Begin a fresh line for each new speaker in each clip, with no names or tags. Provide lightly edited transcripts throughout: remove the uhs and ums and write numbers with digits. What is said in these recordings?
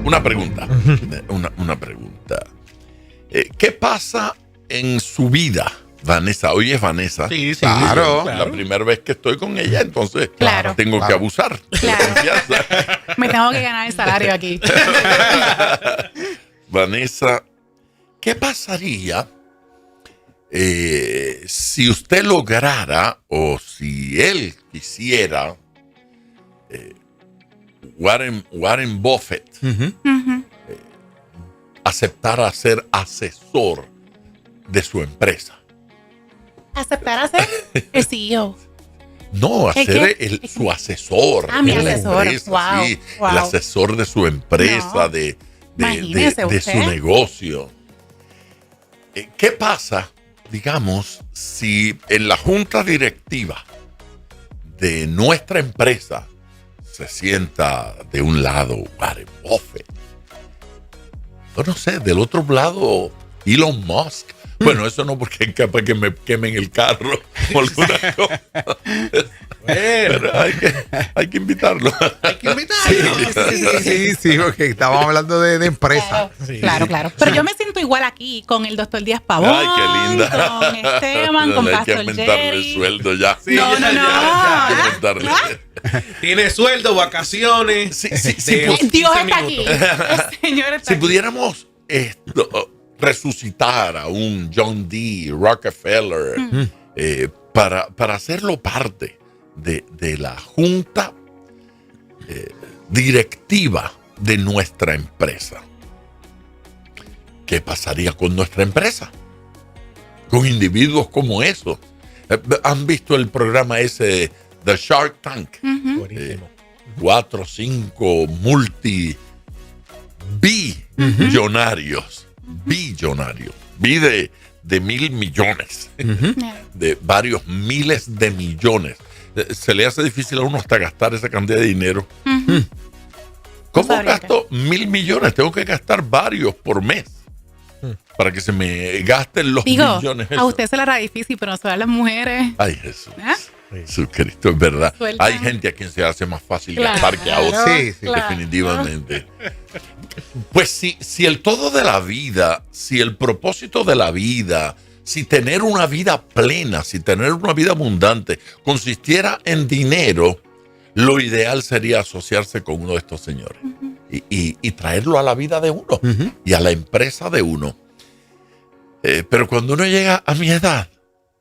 Una pregunta. Una pregunta. ¿Qué pasa en su vida, Vanessa? Hoy es Vanessa.
Sí,
Claro.
La primera vez que estoy con ella, entonces
Claro.
tengo que abusar de
Claro.
confianza.
Me tengo que ganar el salario aquí.
Vanessa, ¿qué pasaría si usted lograra o si él quisiera Warren Buffett aceptara ser asesor de su empresa?
¿Aceptar a ser el CEO?
No,
¿El
hacer
qué?
su asesor.
Ah, mi
en la
asesor.
empresa,
Wow,
sí,
wow.
el asesor de su empresa,
No.
de
Imagínese
su
usted.
negocio. ¿Qué pasa, digamos, si en la junta directiva de nuestra empresa se sienta de un lado Warren Buffett? Yo no sé, del otro lado Elon Musk. Bueno, eso no, porque es capaz que me quemen el carro o alguna cosa. Pero hay que invitarlo.
Hay que invitarlo.
Sí, porque estábamos hablando de empresa.
Claro,
Sí.
claro. Pero yo me siento igual aquí con el doctor Díaz Pavón.
Ay, qué linda.
Con Esteban, con
Hay que
Pastor
aumentarle el
Jerry.
sueldo ya.
No, no, no.
Hay que aumentarle.
Tiene sueldo, vacaciones.
Sí,
de
Dios
15
está aquí.
minutos.
El Señor está
Si
aquí.
pudiéramos resucitar a un John D. Rockefeller para hacerlo parte de la junta directiva de nuestra empresa, ¿qué pasaría con nuestra empresa? Con individuos como esos. ¿Han visto el programa ese de Shark Tank?
Buenísimo.
4 o 5 billonarios, bi de 1,000 millones, de varios miles de millones. Se le hace difícil a uno hasta gastar esa cantidad de dinero. ¿Cómo
No sabría
gasto 1,000 millones? Tengo que gastar varios por mes para que se me gasten los
Digo,
millones.
a
esos.
usted se le hará difícil, pero no se a las mujeres.
Ay, Jesús.
¿Ah?
Jesucristo, es verdad.
Suelta.
Hay gente a quien se hace más fácil
Claro,
gastar que a otros.
Sí, sí.
claro.
Definitivamente. Pues si el todo de la vida, si el propósito de la vida, si tener una vida plena, si tener una vida abundante consistiera en dinero, lo ideal sería asociarse con uno de estos señores y traerlo a la vida de uno y a la empresa de uno. Pero cuando uno llega a mi edad,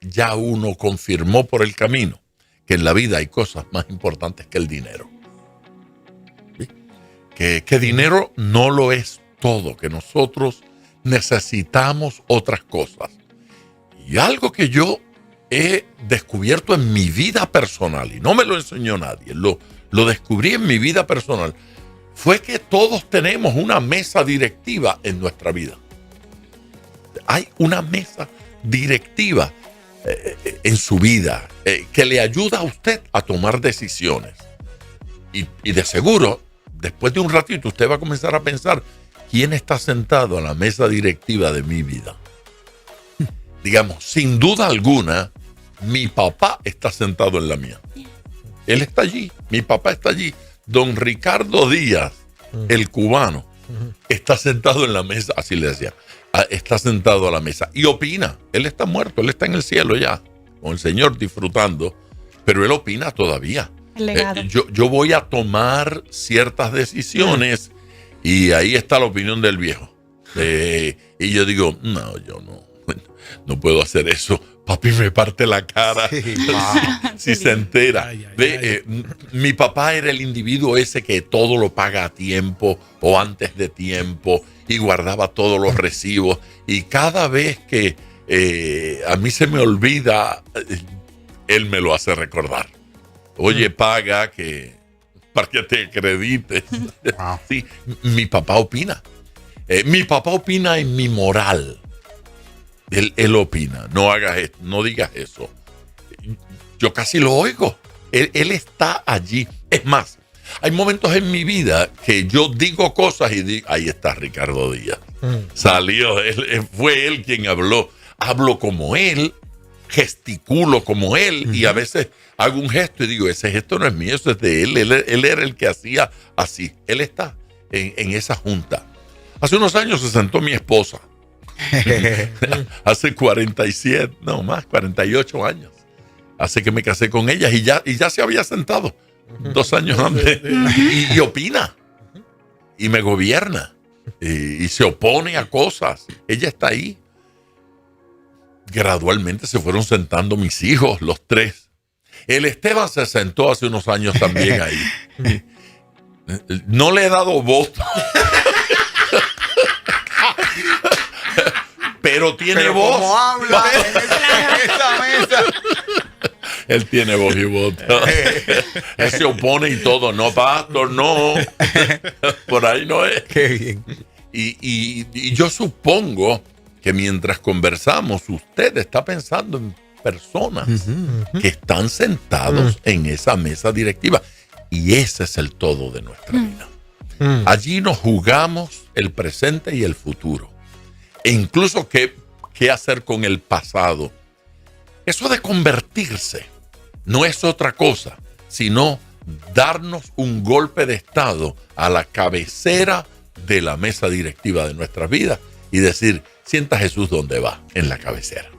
ya uno confirmó por el camino que en la vida hay cosas más importantes que el dinero. ¿Sí? Que dinero no lo es todo, que nosotros necesitamos otras cosas. Y algo que yo he descubierto en mi vida personal, y no me lo enseñó nadie, lo descubrí en mi vida personal, fue que todos tenemos una mesa directiva en nuestra vida. Hay una mesa directiva en su vida que le ayuda a usted a tomar decisiones. Y de seguro, después de un ratito, usted va a comenzar a pensar, ¿quién está sentado a la mesa directiva de mi vida? Digamos, sin duda alguna, mi papá está sentado en la mía. Él está allí, mi papá está allí. Don Ricardo Díaz, el cubano, está sentado en la mesa, así le decía, está sentado a la mesa y opina. Él está muerto, él está en el cielo ya, con el Señor disfrutando, pero él opina todavía.
El legado.
Yo voy a tomar ciertas decisiones y ahí está la opinión del viejo. Y yo digo, no, yo no puedo hacer eso. Papi me parte la cara si se entera.
Ay, ay, ay.
Mi papá era el individuo ese que todo lo paga a tiempo o antes de tiempo y guardaba todos los recibos. Y cada vez que a mí se me olvida, él me lo hace recordar. Oye, paga para que te acredites.
Wow.
Sí, mi papá opina. Mi papá opina en mi moral. Él opina, no hagas esto, no digas eso. Yo casi lo oigo. Él está allí. Es más, hay momentos en mi vida que yo digo cosas y digo, ahí está Ricardo Díaz. Salió, fue él quien habló. Hablo como él, gesticulo como él y a veces hago un gesto y digo, ese gesto no es mío, eso es de él. Él era el que hacía así. Él está. en esa junta. Hace unos años se sentó mi esposa. Hace 47, no más, 48 años. Hace que me casé con ella y ya se había sentado 2 años antes. Y opina. Y me gobierna. Y se opone a cosas. Ella está ahí. Gradualmente se fueron sentando mis hijos, los 3. El Esteban se sentó hace unos años también ahí. No le he dado voto. Pero tiene voz.
¿Cómo habla en esa mesa?
Él tiene voz y voto. Él se opone y todo. No, pastor, no. Por ahí no es.
Qué bien.
Y yo supongo que mientras conversamos, usted está pensando en personas que están sentados en esa mesa directiva. Y ese es el todo de nuestra vida. Allí nos jugamos el presente y el futuro. E incluso qué hacer con el pasado. Eso de convertirse no es otra cosa, sino darnos un golpe de estado a la cabecera de la mesa directiva de nuestras vidas y decir, sienta a Jesús donde va, en la cabecera.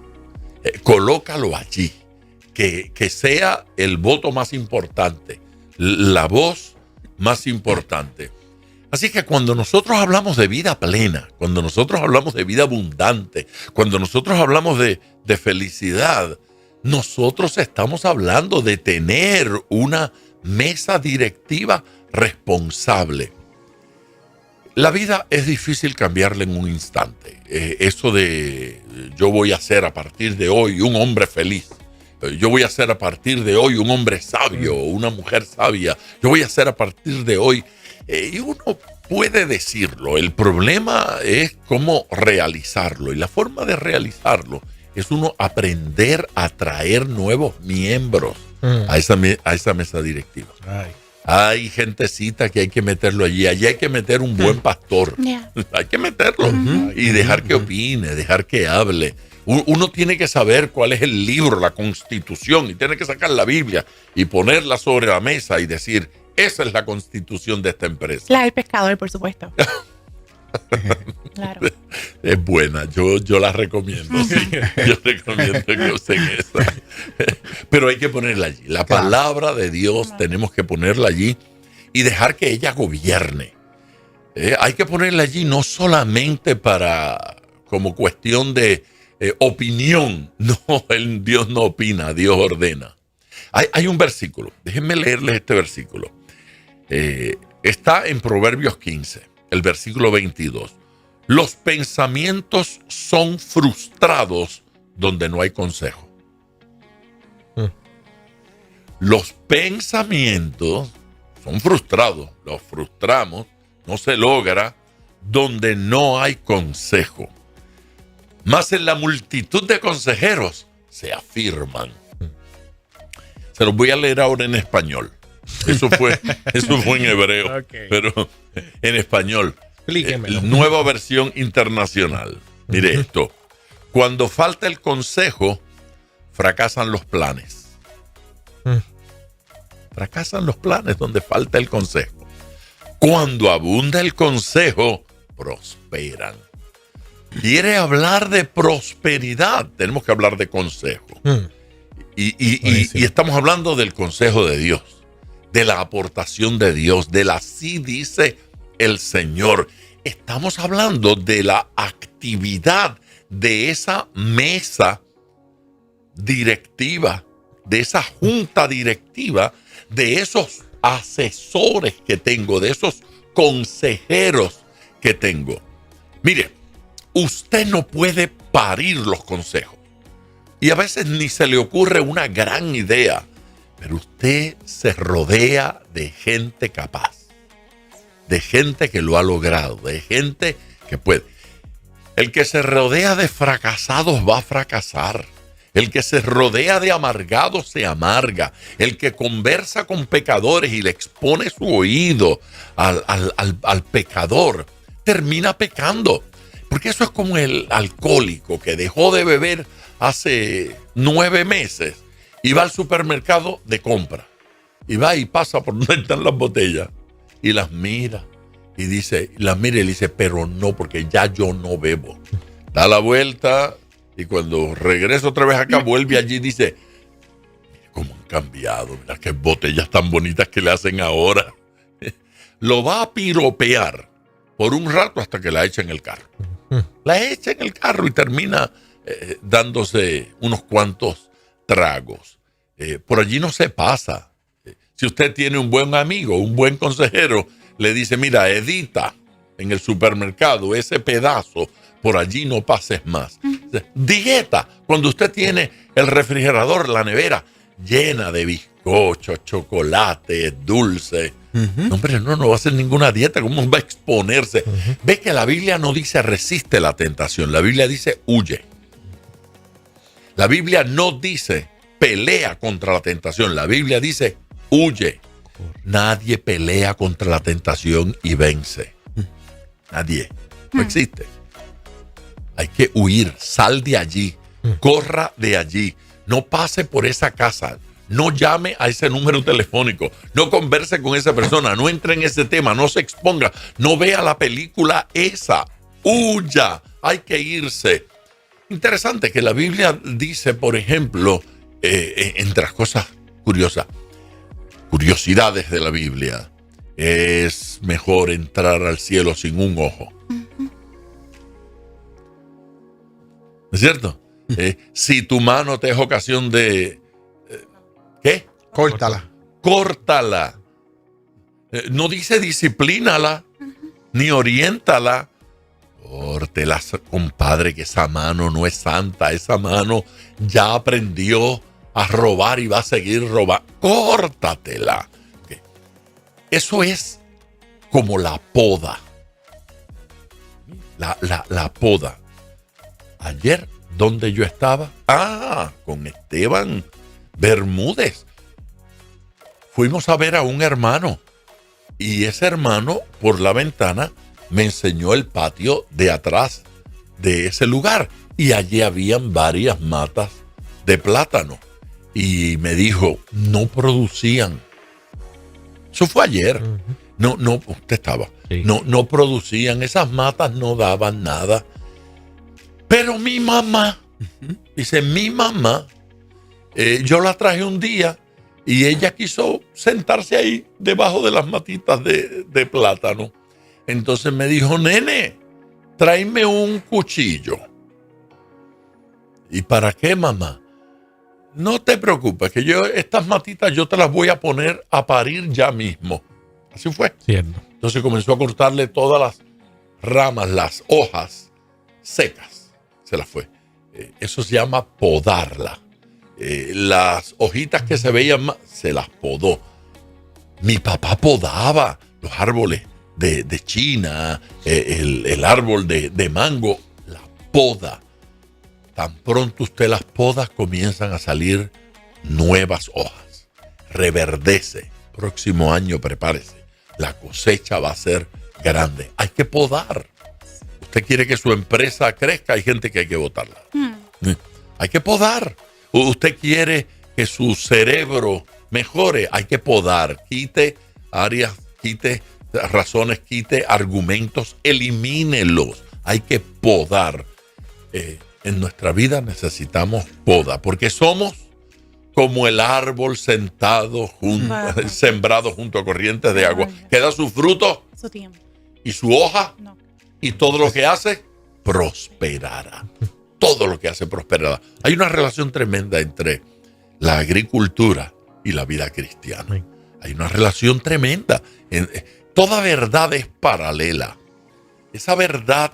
Colócalo allí, que sea el voto más importante, la voz más importante. Así que cuando nosotros hablamos de vida plena, cuando nosotros hablamos de vida abundante, cuando nosotros hablamos de felicidad, nosotros estamos hablando de tener una mesa directiva responsable. La vida es difícil cambiarla en un instante. Eso de yo voy a ser a partir de hoy un hombre feliz. Yo voy a ser a partir de hoy un hombre sabio, una mujer sabia. Yo voy a ser a partir de hoy... y uno puede decirlo. El problema es cómo realizarlo. Y la forma de realizarlo es uno aprender a traer nuevos miembros a esa mesa directiva.
Ay.
Hay gentecita que hay que meterlo allí. Allí hay que meter un buen pastor.
Yeah.
Hay que meterlo y dejar que opine, dejar que hable. Uno tiene que saber cuál es el libro, la Constitución, y tiene que sacar la Biblia y ponerla sobre la mesa y decir, esa es la Constitución de esta empresa.
La del pescador, por supuesto. Claro.
Es buena, yo la recomiendo, sí. Yo recomiendo que usen esa. Pero hay que ponerla allí. La palabra de Dios tenemos que ponerla allí y dejar que ella gobierne. Hay que ponerla allí no solamente como cuestión de opinión. No, Dios no opina, Dios ordena. Hay un versículo, déjenme leerles este versículo. Está en Proverbios 15, el versículo 22. Los pensamientos son frustrados donde no hay consejo. Los pensamientos son frustrados, los frustramos, no se logra donde no hay consejo. Mas en la multitud de consejeros se afirman. Se los voy a leer ahora en español. Eso fue en hebreo,
Okay.
pero en español.
Explíquemelo.
Nueva versión internacional. Mire esto. Cuando falta el consejo, fracasan los planes. Fracasan los planes donde falta el consejo. Cuando abunda el consejo, prosperan. Quiere hablar de prosperidad, tenemos que hablar de consejo. Y estamos hablando del consejo de Dios, de la aportación de Dios, del así dice el Señor. Estamos hablando de la actividad de esa mesa directiva, de esa junta directiva, de esos asesores que tengo, de esos consejeros que tengo. Mire, usted no puede parir los consejos. Y a veces ni se le ocurre una gran idea, pero usted se rodea de gente capaz, de gente que lo ha logrado, de gente que puede. El que se rodea de fracasados va a fracasar. El que se rodea de amargados se amarga. El que conversa con pecadores y le expone su oído al pecador, termina pecando. Porque eso es como el alcohólico que dejó de beber hace 9 meses y va al supermercado de compra. Y va y pasa por donde están las botellas y las mira Y dice, la mira y le dice, pero no, porque ya yo no bebo. Da la vuelta y cuando regresa otra vez acá, vuelve allí y dice, mira cómo han cambiado, mira qué botellas tan bonitas que le hacen ahora. Lo va a piropear por un rato hasta que la echa en el carro. La echa en el carro y termina dándose unos cuantos tragos. Por allí no se pasa. Si usted tiene un buen amigo, un buen consejero, le dice, mira, edita en el supermercado ese pedazo, por allí no pases más. Dieta, cuando usted tiene el refrigerador, la nevera llena de bizcochos, chocolate, dulce. No, hombre, no va a hacer ninguna dieta. ¿Cómo va a exponerse? Ve que la Biblia no dice resiste la tentación, la Biblia dice huye. La Biblia no dice pelea contra la tentación, la Biblia dice huye. Nadie pelea contra la tentación y vence. Nadie. No existe. Hay que huir. Sal de allí. Corra de allí. No pase por esa casa. No llame a ese número telefónico. No converse con esa persona. No entre en ese tema. No se exponga. No vea la película esa. Huya. Hay que irse. Interesante que la Biblia dice, por ejemplo, entre las cosas curiosidades de la Biblia, es mejor entrar al cielo sin un ojo. ¿Es cierto? Si tu mano te es ocasión de... ¿qué?
Córtala.
Córtala. No dice disciplínala, ni oriéntala. Córtela, compadre, que esa mano no es santa. Esa mano ya aprendió a robar y va a seguir robando. Córtatela. Okay. Eso es como la poda. La poda. Ayer, ¿dónde yo estaba? Con Esteban Bermúdez. Fuimos a ver a un hermano. Y ese hermano, por la ventana, me enseñó el patio de atrás de ese lugar. Y allí habían varias matas de plátano. Y me dijo, no producían. Eso fue ayer. No, usted estaba.
Sí.
No producían. Esas matas no daban nada. Pero mi mamá, dice, mi mamá, yo la traje un día y ella quiso sentarse ahí debajo de las matitas de plátano. Entonces me dijo, nene, tráeme un cuchillo. ¿Y para qué, mamá? No te preocupes, que estas matitas yo te las voy a poner a parir ya mismo. Así fue.
Cierto.
Entonces comenzó a cortarle todas las ramas, las hojas secas. Se las fue. Eso se llama podarla. Las hojitas que se veían más, se las podó. Mi papá podaba los árboles de China, el árbol de mango, la poda. Tan pronto usted las poda, comienzan a salir nuevas hojas. Reverdece. Próximo año, prepárese. La cosecha va a ser grande. Hay que podar. Usted quiere que su empresa crezca, hay gente que hay que botarla. Hay que podar. Usted quiere que su cerebro mejore, hay que podar. Quite áreas, quite razones, quite argumentos, elimínelos. Hay que podar. En nuestra vida necesitamos poda, porque somos como el árbol sembrado junto a corrientes de agua, que da su fruto
Su tiempo.
y su hoja,
No.
y todo lo que hace prosperará. Todo lo que hace prosperará. Hay una relación tremenda entre la agricultura y la vida cristiana. Hay una relación tremenda. Toda verdad es paralela. Esa verdad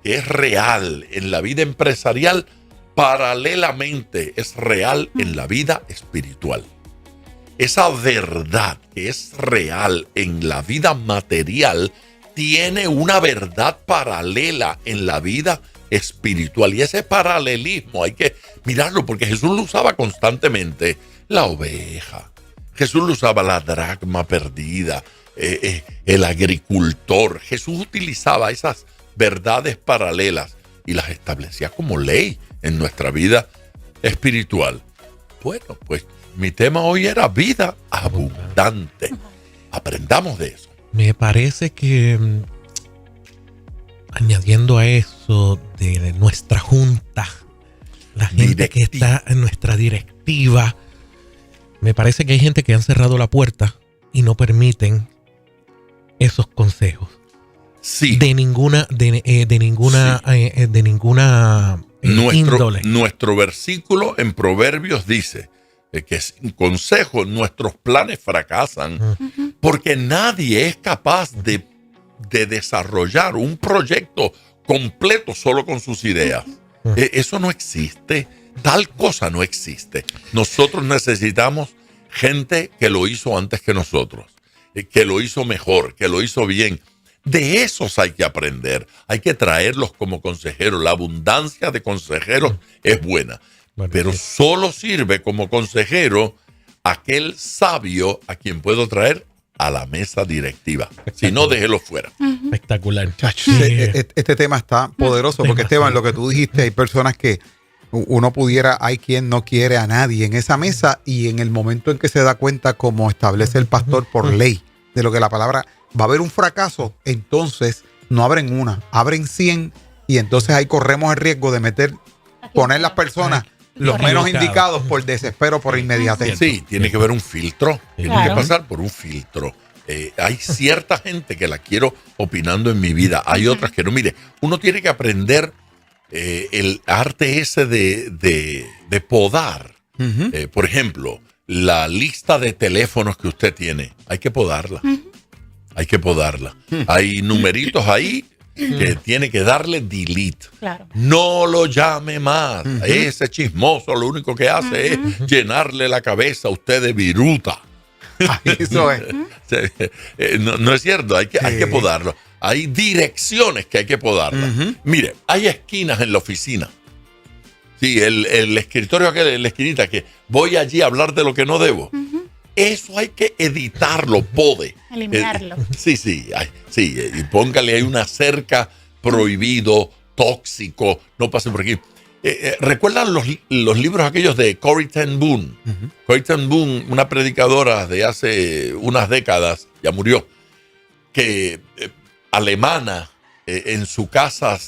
que es real en la vida empresarial, paralelamente es real en la vida espiritual. Esa verdad que es real en la vida material tiene una verdad paralela en la vida espiritual. Y ese paralelismo hay que mirarlo, porque Jesús lo usaba constantemente. La oveja. Jesús lo usaba, la dracma perdida. El agricultor. Jesús utilizaba esas verdades paralelas y las establecía como ley en nuestra vida espiritual. Bueno, pues mi tema hoy era vida abundante. Aprendamos de eso.
Me parece que añadiendo a eso de nuestra junta, la gente que está en nuestra directiva, me parece que hay gente que han cerrado la puerta y no permiten esos consejos.
Sí.
De ninguna índole.
Nuestro versículo en Proverbios dice que sin consejo nuestros planes fracasan, porque nadie es capaz de desarrollar un proyecto completo solo con sus ideas. Eso no existe. Tal cosa no existe. Nosotros necesitamos gente que lo hizo antes que nosotros, que lo hizo mejor, que lo hizo bien. De esos hay que aprender, hay que traerlos como consejeros. La abundancia de consejeros es buena, pero solo sirve como consejero aquel sabio a quien puedo traer a la mesa directiva. Si no, déjelo fuera.
Espectacular.
Este tema está poderoso porque, Esteban, lo que tú dijiste, hay personas que uno pudiera, hay quien no quiere a nadie en esa mesa, y en el momento en que se da cuenta, como establece el pastor por ley, de lo que la palabra, va a haber un fracaso, entonces no abren una, abren 100, y entonces ahí corremos el riesgo de poner las personas los menos indicados por desespero, por inmediatez.
Sí, tiene que haber un filtro, tiene
Claro.
que pasar por un filtro. Hay cierta gente que la quiero opinando en mi vida, hay otras que no. Mire, uno tiene que aprender el arte ese de podar. Por ejemplo, la lista de teléfonos que usted tiene, hay que podarla. Hay que podarla. Hay numeritos ahí que tiene que darle delete.
Claro.
No lo llame más. Ese chismoso lo único que hace es llenarle la cabeza a usted de viruta.
Eso es.
No es cierto, hay que podarlo. Hay direcciones que hay que podarlas. Mire, hay esquinas en la oficina. Sí, el escritorio aquel, la esquinita que voy allí a hablar de lo que no debo. Eso hay que editarlo, pode.
Eliminarlo.
Sí, y póngale ahí una cerca, prohibido, tóxico, no pase por aquí. ¿Recuerdan los libros aquellos de Corrie ten Boom? Corrie ten Boom, una predicadora de hace unas décadas, ya murió, que alemana, en su casa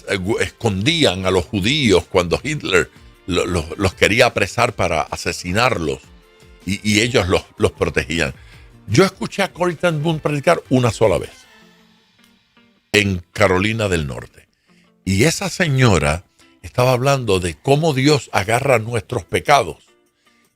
escondían a los judíos cuando Hitler los quería apresar para asesinarlos, y ellos los protegían. Yo escuché a Corrie ten Boom predicar una sola vez en Carolina del Norte, y esa señora estaba hablando de cómo Dios agarra nuestros pecados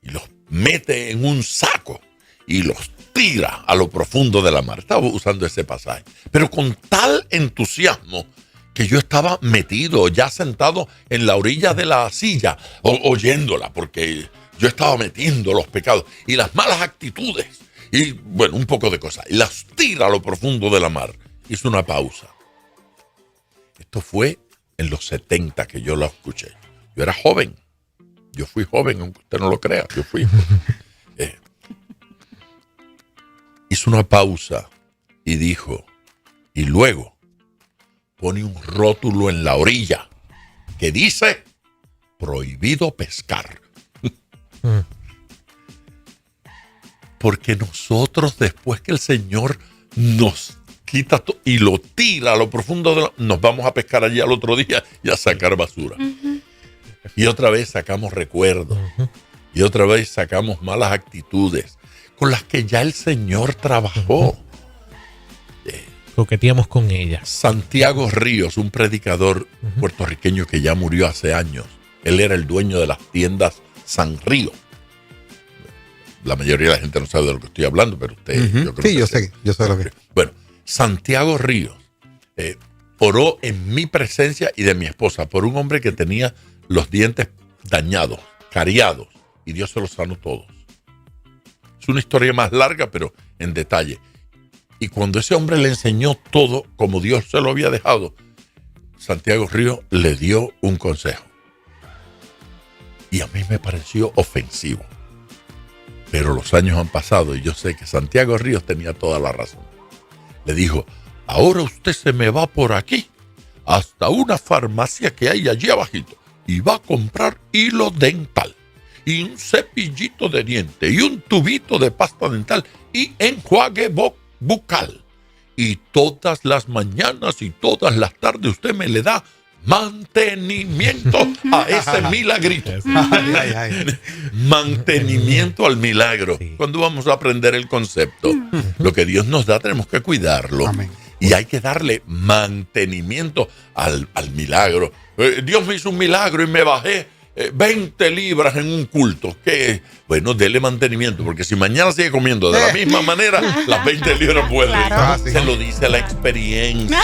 y los mete en un saco y los tira a lo profundo de la mar. Estaba usando ese pasaje, pero con tal entusiasmo que yo estaba metido, ya sentado en la orilla de la silla, oyéndola, porque yo estaba metiendo los pecados y las malas actitudes y, bueno, un poco de cosas, y las tira a lo profundo de la mar. Hizo una pausa. Esto fue en los 70 que yo la escuché. Yo era joven. Yo fui joven, aunque usted no lo crea. Yo fui joven. Hizo una pausa y dijo, y luego pone un rótulo en la orilla que dice, prohibido pescar. Porque nosotros, después que el Señor nos quita y lo tira a lo profundo, nos vamos a pescar allí al otro día y a sacar basura. Y otra vez sacamos recuerdos. Y otra vez sacamos malas actitudes con las que ya el Señor trabajó.
Coqueteamos con ellas.
Santiago Ríos, un predicador puertorriqueño que ya murió hace años. Él era el dueño de las tiendas San Río. La mayoría de la gente no sabe de lo que estoy hablando, pero usted... Yo creo
Sí, yo sé lo que...
Bueno, Santiago Ríos oró en mi presencia y de mi esposa por un hombre que tenía los dientes dañados, cariados, y Dios se los sanó todos. Es una historia más larga, pero en detalle. Y cuando ese hombre le enseñó todo como Dios se lo había dejado, Santiago Ríos le dio un consejo. Y a mí me pareció ofensivo. Pero los años han pasado y yo sé que Santiago Ríos tenía toda la razón. Le dijo, ahora usted se me va por aquí hasta una farmacia que hay allí abajito y va a comprar hilo dental y un cepillito de diente y un tubito de pasta dental y enjuague bucal. y todas las mañanas y todas las tardes usted me le da mantenimiento a ese milagrito.
Ay, ay.
Mantenimiento al milagro.
Sí.
¿Cuándo vamos a aprender el concepto? Lo que Dios nos da tenemos que cuidarlo.
Amén.
Y hay que darle mantenimiento al milagro. Dios me hizo un milagro y me bajé 20 libras en un culto. ¿Qué? Bueno, dele mantenimiento, porque si mañana sigue comiendo de la misma manera, las 20 libras vuelven.
Claro.
Se lo dice la experiencia.